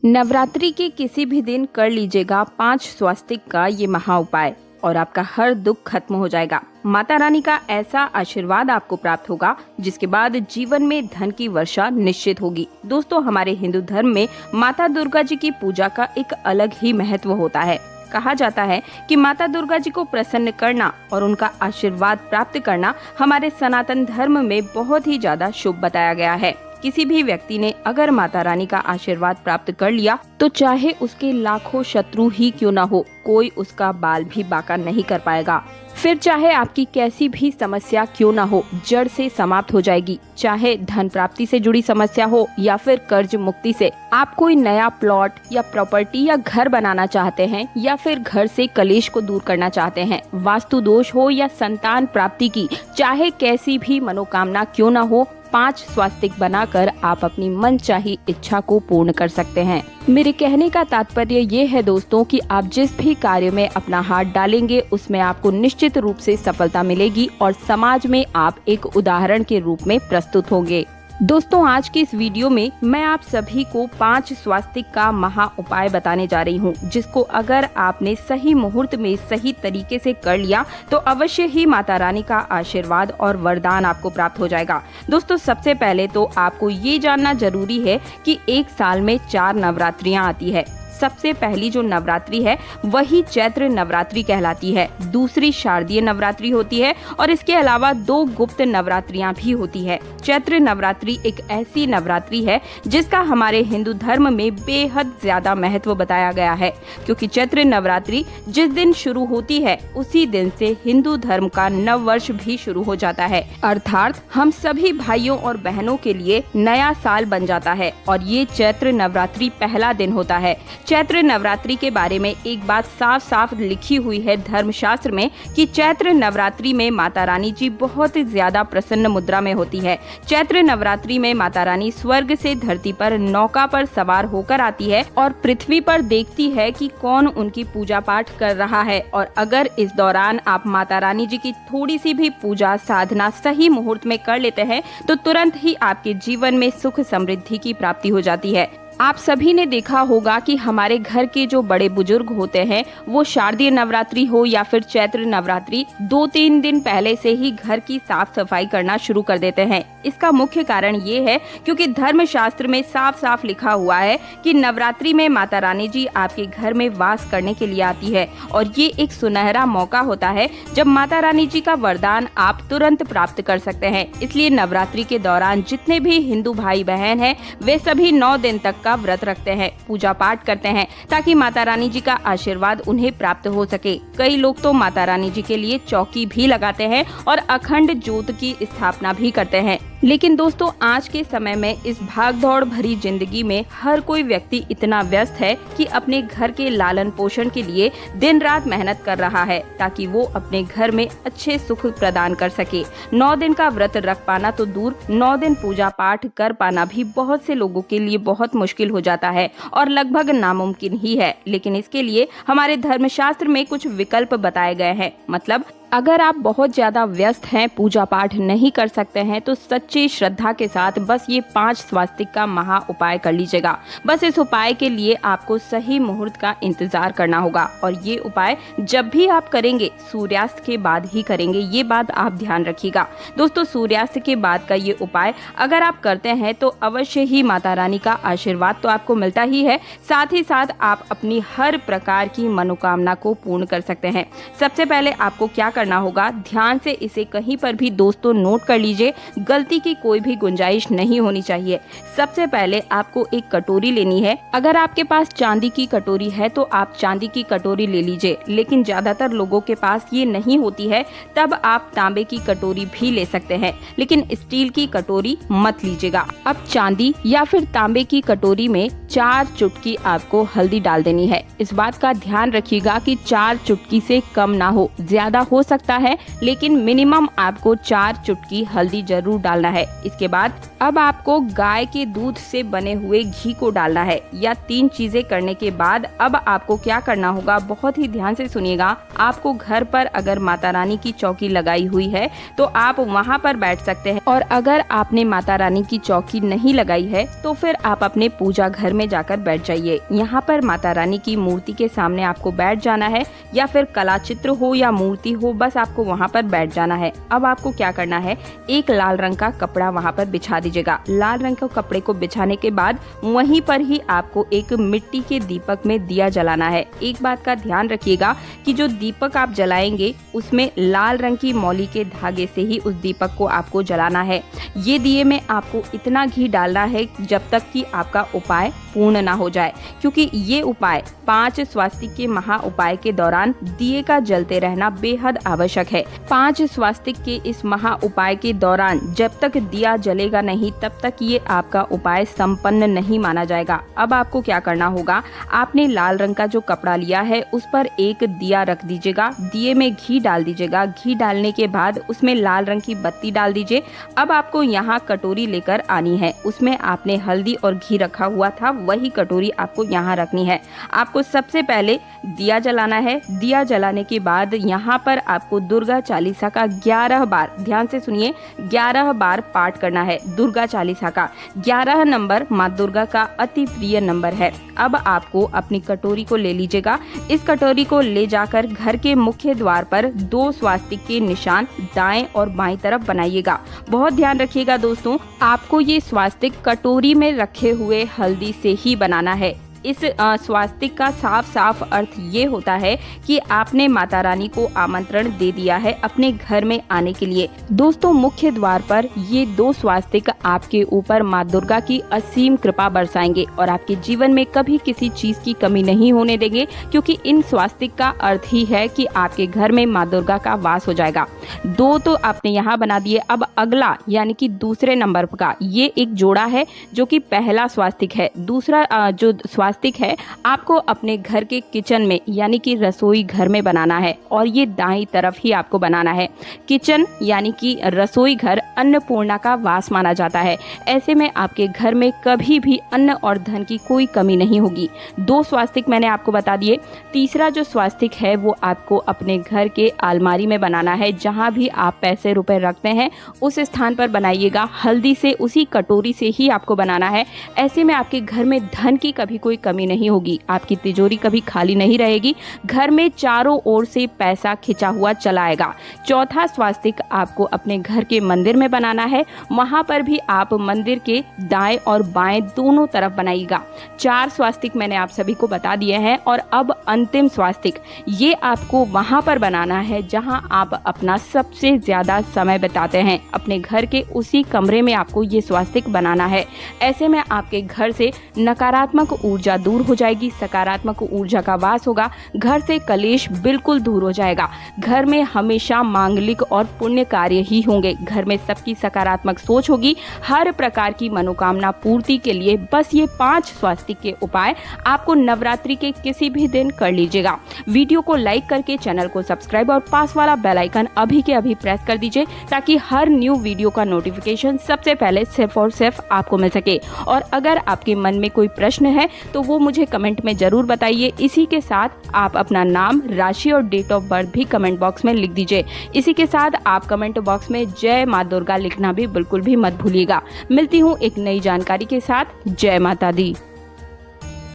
नवरात्रि के किसी भी दिन कर लीजिएगा 5 स्वास्तिक का ये महा उपाय और आपका हर दुख खत्म हो जाएगा। माता रानी का ऐसा आशीर्वाद आपको प्राप्त होगा जिसके बाद जीवन में धन की वर्षा निश्चित होगी। दोस्तों, हमारे हिंदू धर्म में माता दुर्गा जी की पूजा का एक अलग ही महत्व होता है। कहा जाता है कि माता दुर्गा जी को प्रसन्न करना और उनका आशीर्वाद प्राप्त करना हमारे सनातन धर्म में बहुत ही ज्यादा शुभ बताया गया है। किसी भी व्यक्ति ने अगर माता रानी का आशीर्वाद प्राप्त कर लिया तो चाहे उसके लाखों शत्रु ही क्यों न हो, कोई उसका बाल भी बांका नहीं कर पाएगा। फिर चाहे आपकी कैसी भी समस्या क्यों न हो, जड़ से समाप्त हो जाएगी। चाहे धन प्राप्ति से जुड़ी समस्या हो या फिर कर्ज मुक्ति से। आप कोई नया प्लॉट या प्रॉपर्टी या घर बनाना चाहते हैं या फिर घर से कलेश को दूर करना चाहते हैं, वास्तु दोष हो या संतान प्राप्ति की चाहे कैसी भी मनोकामना क्यों न हो, 5 स्वास्तिक बनाकर आप अपनी मनचाही इच्छा को पूर्ण कर सकते हैं। मेरे कहने का तात्पर्य ये है दोस्तों कि आप जिस भी कार्य में अपना हाथ डालेंगे उसमें आपको निश्चित रूप से सफलता मिलेगी और समाज में आप एक उदाहरण के रूप में प्रस्तुत होंगे। दोस्तों, आज की इस वीडियो में मैं आप सभी को 5 स्वास्तिक का महा उपाय बताने जा रही हूँ, जिसको अगर आपने सही मुहूर्त में सही तरीके से कर लिया तो अवश्य ही माता रानी का आशीर्वाद और वरदान आपको प्राप्त हो जाएगा। दोस्तों, सबसे पहले तो आपको ये जानना जरूरी है कि एक साल में 4 नवरात्रियाँ आती है। सबसे पहली जो नवरात्रि है वही चैत्र नवरात्रि कहलाती है, दूसरी शारदीय नवरात्रि होती है और इसके अलावा 2 गुप्त नवरात्रियां भी होती है। चैत्र नवरात्रि एक ऐसी नवरात्रि है जिसका हमारे हिंदू धर्म में बेहद ज्यादा महत्व बताया गया है, क्योंकि चैत्र नवरात्रि जिस दिन शुरू होती है उसी दिन से हिंदू धर्म का नव वर्ष भी शुरू हो जाता है, अर्थात हम सभी भाइयों और बहनों के लिए नया साल बन जाता है और ये चैत्र नवरात्रि पहला दिन होता है। चैत्र नवरात्रि के बारे में एक बात साफ साफ लिखी हुई है धर्मशास्त्र में कि चैत्र नवरात्रि में माता रानी जी बहुत ज्यादा प्रसन्न मुद्रा में होती है। चैत्र नवरात्रि में माता रानी स्वर्ग से धरती पर नौका पर सवार होकर आती है और पृथ्वी पर देखती है कि कौन उनकी पूजा पाठ कर रहा है, और अगर इस दौरान आप माता रानी जी की थोड़ी सी भी पूजा साधना सही मुहूर्त में कर लेते हैं तो तुरंत ही आपके जीवन में सुख समृद्धि की प्राप्ति हो जाती है। आप सभी ने देखा होगा कि हमारे घर के जो बड़े बुजुर्ग होते हैं वो शारदीय नवरात्रि हो या फिर चैत्र नवरात्रि 2-3 दिन पहले से ही घर की साफ सफाई करना शुरू कर देते हैं। इसका मुख्य कारण ये है क्योंकि धर्मशास्त्र में साफ साफ लिखा हुआ है कि नवरात्रि में माता रानी जी आपके घर में वास करने के लिए आती है और ये एक सुनहरा मौका होता है जब माता रानी जी का वरदान आप तुरंत प्राप्त कर सकते हैं। इसलिए नवरात्रि के दौरान जितने भी हिंदू भाई बहन हैं वे सभी 9 दिन तक का व्रत रखते हैं, पूजा पाठ करते हैं ताकि माता रानी जी का आशीर्वाद उन्हें प्राप्त हो सके। कई लोग तो माता रानी जी के लिए चौकी भी लगाते हैं और अखंड ज्योत की स्थापना भी करते हैं। लेकिन दोस्तों, आज के समय में इस भागदौड़ भरी जिंदगी में हर कोई व्यक्ति इतना व्यस्त है कि अपने घर के लालन पोषण के लिए दिन रात मेहनत कर रहा है ताकि वो अपने घर में अच्छे सुख प्रदान कर सके। 9 दिन का व्रत रख पाना तो दूर, 9 दिन पूजा पाठ कर पाना भी बहुत से लोगों के लिए बहुत मुश्किल हो जाता है और लगभग नामुमकिन ही है। लेकिन इसके लिए हमारे धर्मशास्त्र में कुछ विकल्प बताए गए हैं। मतलब अगर आप बहुत ज्यादा व्यस्त हैं, पूजा पाठ नहीं कर सकते हैं, तो सच्ची श्रद्धा के साथ बस ये 5 स्वास्तिक का महा उपाय कर लीजिएगा। बस इस उपाय के लिए आपको सही मुहूर्त का इंतजार करना होगा और ये उपाय जब भी आप करेंगे सूर्यास्त के बाद ही करेंगे, ये बात आप ध्यान रखिएगा। दोस्तों, सूर्यास्त के बाद का ये उपाय अगर आप करते हैं तो अवश्य ही माता रानी का आशीर्वाद तो आपको मिलता ही है, साथ ही साथ आप अपनी हर प्रकार की मनोकामना को पूर्ण कर सकते हैं। सबसे पहले आपको क्या करना होगा, ध्यान से इसे कहीं पर भी दोस्तों नोट कर लीजिए, गलती की कोई भी गुंजाइश नहीं होनी चाहिए। सबसे पहले आपको एक कटोरी लेनी है। अगर आपके पास चांदी की कटोरी है तो आप चांदी की कटोरी ले लीजिए, लेकिन ज्यादातर लोगों के पास ये नहीं होती है तब आप तांबे की कटोरी भी ले सकते हैं, लेकिन स्टील की कटोरी मत लीजिएगा। अब चांदी या फिर तांबे की कटोरी में 4 चुटकी आपको हल्दी डाल देनी है। इस बात का ध्यान रखिएगा कि 4 चुटकी से कम ना हो, ज्यादा हो सकता है, लेकिन मिनिमम आपको 4 चुटकी हल्दी जरूर डालना है। इसके बाद अब आपको गाय के दूध से बने हुए घी को डालना है। या 3 चीजें करने के बाद अब आपको क्या करना होगा, बहुत ही ध्यान से सुनिएगा। आपको घर पर अगर माता रानी की चौकी लगाई हुई है तो आप वहां पर बैठ सकते हैं, और अगर आपने माता रानी की चौकी नहीं लगाई है तो फिर आप अपने पूजा घर में जाकर बैठ जाइए। यहाँ पर माता रानी की मूर्ति के सामने आपको बैठ जाना है, या फिर कला चित्र हो या मूर्ति हो, बस आपको वहाँ पर बैठ जाना है। अब आपको क्या करना है, एक लाल रंग का कपड़ा वहाँ पर बिछा दीजिएगा। लाल रंग के कपड़े को बिछाने के बाद वहीं पर ही आपको एक मिट्टी के दीपक में दिया जलाना है। एक बात का ध्यान रखिएगा कि जो दीपक आप जलाएंगे उसमें लाल रंग की मौली के धागे से ही उस दीपक को आपको जलाना है। ये दिए में आपको इतना घी डालना है जब तक कि आपका उपाय पूर्ण ना हो जाए, क्योंकि ये उपाय 5 स्वास्तिक के महा उपाय के दौरान दिए का जलते रहना बेहद आवश्यक है। 5 स्वास्तिक के इस महा उपाय के दौरान जब तक दिया जलेगा नहीं तब तक ये आपका उपाय संपन्न नहीं माना जाएगा। अब आपको क्या करना होगा, आपने लाल रंग का जो कपड़ा लिया है उस पर एक दिया रख दीजिएगा। दिए में घी डाल दीजिएगा। घी डालने के बाद उसमें लाल रंग की बत्ती डाल दीजिए। अब आपको यहाँ कटोरी लेकर आनी है, उसमें आपने हल्दी और घी रखा हुआ था, वही कटोरी आपको यहाँ रखनी है। आपको सबसे पहले दिया जलाना है। दिया जलाने के बाद यहाँ पर आपको दुर्गा चालीसा का 11 बार, ध्यान से सुनिए, 11 बार पाठ करना है। दुर्गा चालीसा का 11 नंबर माँ दुर्गा का अति प्रिय नंबर है। अब आपको अपनी कटोरी को ले लीजिएगा। इस कटोरी को ले जाकर घर के मुख्य द्वार पर 2 स्वास्तिक के निशान दाएं और बाएं तरफ बनाइएगा। बहुत ध्यान रखिएगा दोस्तों, आपको ये स्वास्तिक कटोरी में रखे हुए हल्दी से ही बनाना है। इस स्वास्तिक का साफ साफ अर्थ ये होता है कि आपने माता रानी को आमंत्रण दे दिया है अपने घर में आने के लिए। दोस्तों, मुख्य द्वार पर ये 2 स्वास्तिक आपके ऊपर माँ दुर्गा की असीम कृपा बरसाएंगे और आपके जीवन में कभी किसी चीज की कमी नहीं होने देंगे, क्योंकि इन स्वास्तिक का अर्थ ही है कि आपके घर में माँ दुर्गा का वास हो जाएगा। 2 तो आपने यहाँ बना दिए। अब अगला यानी कि दूसरे नंबर का ये एक जोड़ा है जो कि पहला स्वास्तिक है। दूसरा जो स्वास्तिक है आपको अपने घर के किचन में यानी कि रसोई घर में बनाना है, और ये दाईं तरफ ही आपको बनाना है। किचन यानी कि रसोई घर अन्नपूर्णा का वास माना जाता है। ऐसे में आपके घर में कभी भी अन्न और धन की कोई कमी नहीं होगी। 2 स्वास्तिक मैंने आपको बता दिए। तीसरा जो स्वास्तिक है वो आपको अपने घर के अलमारी में बनाना है। जहाँ भी आप पैसे रुपए रखते हैं उस स्थान पर बनाइएगा। हल्दी से उसी कटोरी से ही आपको बनाना है। ऐसे में आपके घर में धन की कभी कोई कमी नहीं होगी, आपकी तिजोरी कभी खाली नहीं रहेगी। घर में चारों ओर से पैसा खिंचा हुआ चला आएगा। चौथा स्वास्तिक आपको अपने घर के मंदिर में बनाना है। वहां पर भी आप मंदिर के दाएं और बाएं दोनों तरफ बनाइएगा। 4 स्वास्तिक मैंने आप सभी को बता दिए हैं, और अब अंतिम स्वास्तिक ये आपको वहां पर बनाना है जहां आप अपना सबसे ज्यादा समय बिताते हैं। अपने घर के उसी कमरे में आपको ये स्वास्तिक बनाना है। ऐसे में आपके घर से नकारात्मक ऊर्जा दूर हो जाएगी, सकारात्मक ऊर्जा का वास होगा। घर से कलेश बिल्कुल दूर हो जाएगा। घर में हमेशा मांगलिक और पुण्य कार्य ही होंगे। घर में सबकी सकारात्मक सोच होगी। हर प्रकार की मनोकामना पूर्ति के लिए बस ये 5 स्वास्तिक के उपाय आपको नवरात्रि के किसी भी दिन कर लीजिएगा। वीडियो को लाइक करके चैनल को सब्सक्राइब और पास वाला बेल आइकन अभी के अभी प्रेस कर दीजिए, ताकि हर न्यू वीडियो का नोटिफिकेशन सबसे पहले सिर्फ और सिर्फ आपको मिल सके। और अगर आपके मन में कोई प्रश्न है तो वो मुझे कमेंट में जरूर बताइए। इसी के साथ आप अपना नाम, राशि और डेट ऑफ बर्थ भी कमेंट बॉक्स में लिख दीजिए। इसी के साथ आप कमेंट बॉक्स में जय माँ दुर्गा लिखना भी बिल्कुल भी मत भूलिएगा। मिलती हूँ एक नई जानकारी के साथ। जय माता दी।